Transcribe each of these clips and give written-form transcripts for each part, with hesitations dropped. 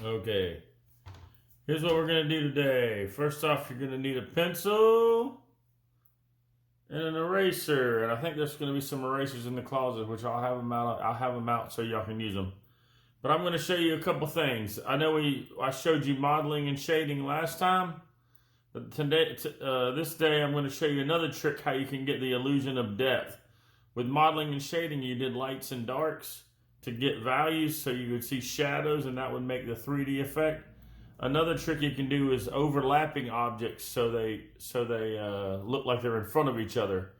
Okay, here's what we're going to do today. First off, you're going to need a pencil and an eraser. And I think there's going to be some erasers in the closet, which I'll have them out. I'll have them out so y'all can use them. But I'm going to show you a couple things. I know I showed you modeling and shading last time. But this day, I'm going to show you another trick how you can get the illusion of depth. With modeling and shading, you did lights and darks to get values so you would see shadows, and that would make the 3D effect. Another trick you can do is overlapping objects so they look like they're in front of each other.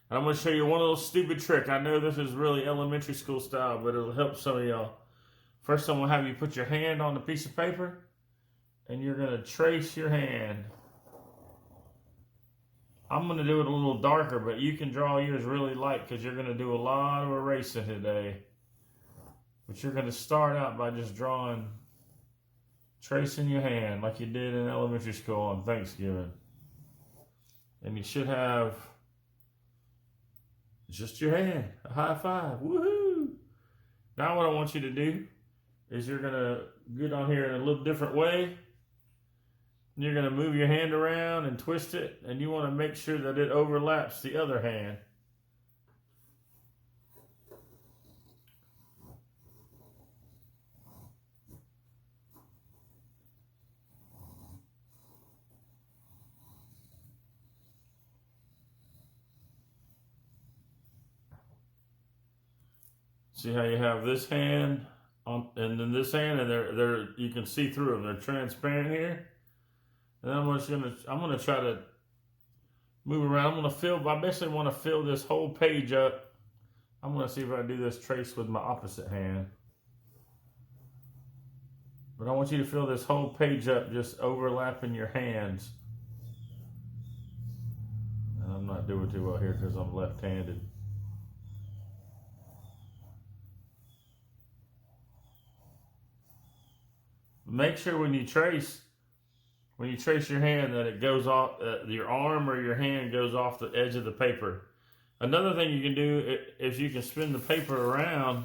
And I'm going to show you one little stupid trick. I know this is really elementary school style, but it'll help some of y'all. First, I'm going to have you put your hand on a piece of paper, and you're going to trace your hand. I'm going to do it a little darker, but you can draw yours really light because you're going to do a lot of erasing today. But you're going to start out by just tracing your hand like you did in elementary school on Thanksgiving. And you should have just your hand, a high five, woohoo! Now what I want you to do is you're going to get on here in a little different way. You're going to move your hand around and twist it, and you want to make sure that it overlaps the other hand. See how you have this hand on, and then this hand, and they're you can see through them. They're transparent here. And then I'm gonna try to move around. I basically want to fill this whole page up. I'm gonna see if I do this trace with my opposite hand. But I want you to fill this whole page up, just overlapping your hands. And I'm not doing too well here because I'm left-handed. Make sure when you trace your hand that it goes off, your arm or your hand goes off the edge of the paper. Another thing you can do is you can spin the paper around,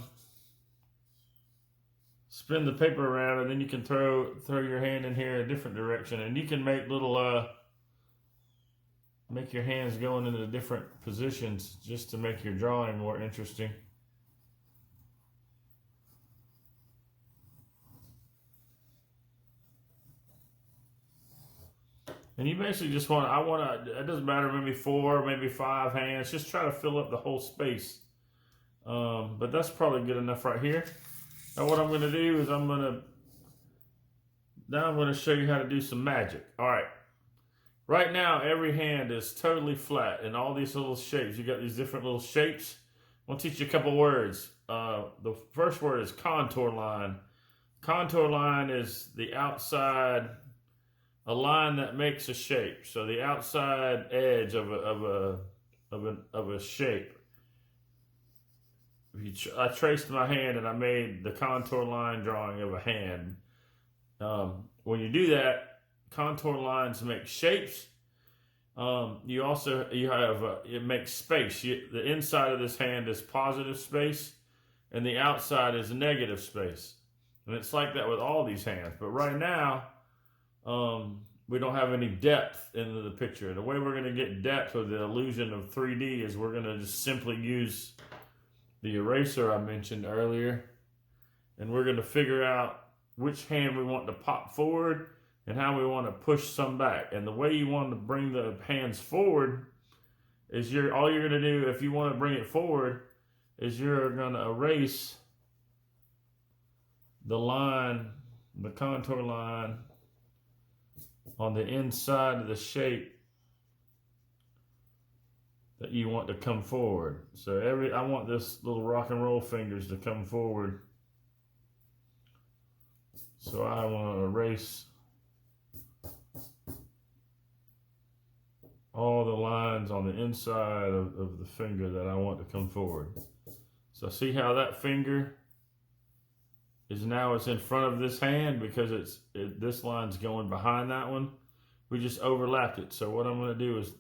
and then you can throw your hand in here a different direction, and you can make little make your hands going into different positions just to make your drawing more interesting. And you basically just it doesn't matter, maybe 4, maybe 5 hands. Just try to fill up the whole space. But that's probably good enough right here. Now what I'm going to do is I'm going to show you how to do some magic. All right. Right now, every hand is totally flat and all these little shapes. You got these different little shapes. I'll teach you a couple words. The first word is contour line. Contour line is the outside, a line that makes a shape. So the outside edge of a shape. I traced my hand and I made the contour line drawing of a hand. When you do that, contour lines make shapes. It makes space. The inside of this hand is positive space, and the outside is negative space. And it's like that with all these hands. But right now, we don't have any depth into the picture. The way we're going to get depth with the illusion of 3D is we're going to just simply use the eraser I mentioned earlier, and we're going to figure out which hand we want to pop forward and how we want to push some back. And the way you want to bring the hands forward is all you're going to do if you want to bring it forward is you're going to erase the line, the contour line on the inside of the shape that you want to come forward. So I want this little rock and roll fingers to come forward. So I want to erase all the lines on the inside of the finger that I want to come forward. So see how that finger is now it's in front of this hand because this line's going behind that one. We just overlapped it. So what I'm going to do is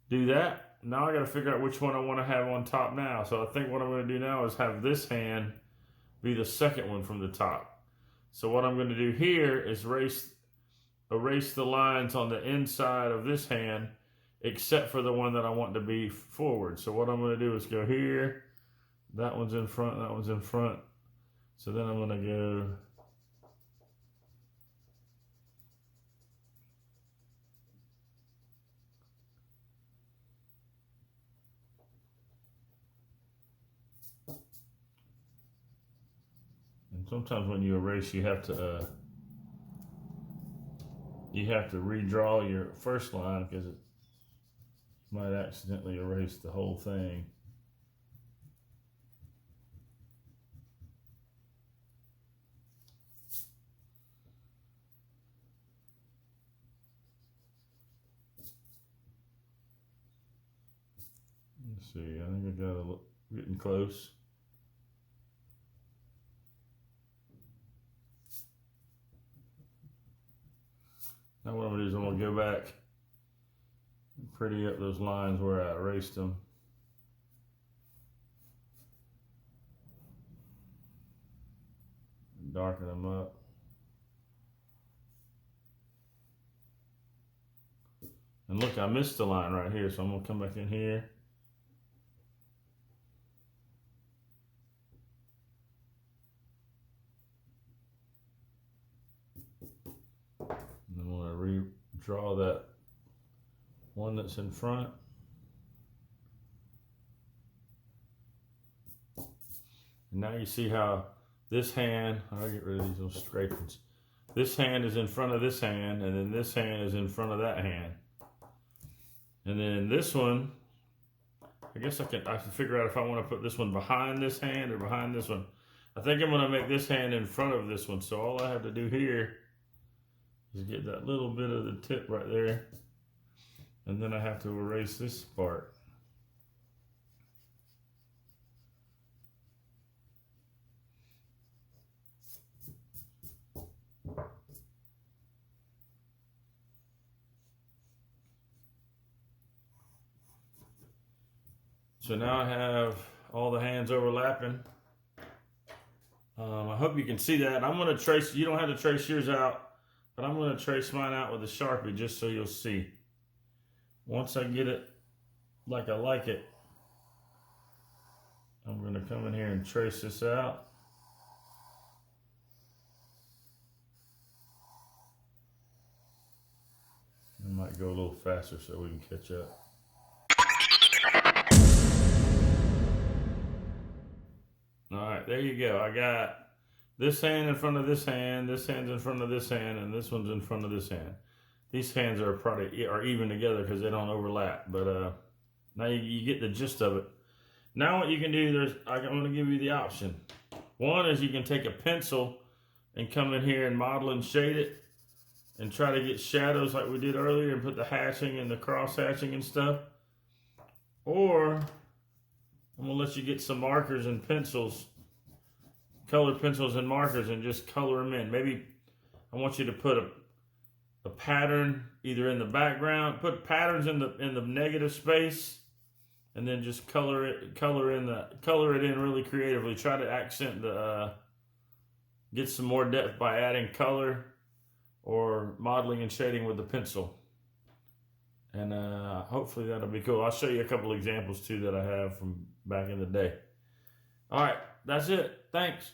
do that. Now I got to figure out which one I want to have on top now. So I think what I'm going to do now is have this hand be the second one from the top. So what I'm going to do here is erase the lines on the inside of this hand, except for the one that I want to be forward. So what I'm going to do is go here. That one's in front, that one's in front. So then I'm going to go and sometimes when you erase you have to redraw your first line because it might accidentally erase the whole thing. Let's see, I think I got a getting close. Now what I'm gonna do is I'm gonna go back and pretty up those lines where I erased them. And darken them up. And look, I missed the line right here, so I'm gonna come back in here. And I'm gonna redraw that one that's in front. And now you see how this hand, I'll get rid of these little scrapings. This hand is in front of this hand, and then this hand is in front of that hand. And then this one, I guess I have to figure out if I want to put this one behind this hand or behind this one. I think I'm going to make this hand in front of this one. So all I have to do here is get that little bit of the tip right there. And then I have to erase this part. So now I have all the hands overlapping. I hope you can see that. I'm going to trace, you don't have to trace yours out, but I'm going to trace mine out with a Sharpie just so you'll see. Once I get it like I like it, I'm going to come in here and trace this out. I might go a little faster so we can catch up. All right, there you go. I got this hand in front of this hand, this hand's in front of this hand, and this one's in front of this hand. These hands are probably even together because they don't overlap, but now you get the gist of it. Now what you can do, I'm going to give you the option. One is you can take a pencil and come in here and model and shade it and try to get shadows like we did earlier and put the hatching and the cross hatching and stuff. Or I'm going to let you get some markers and pencils, colored pencils and markers, and just color them in. Maybe I want you to put a pattern either in the background, put patterns in the negative space, and then just color it in really creatively. Try to accent get some more depth by adding color or modeling and shading with the pencil. And hopefully that'll be cool. I'll show you a couple examples too that I have from back in the day. All right, that's it. Thanks.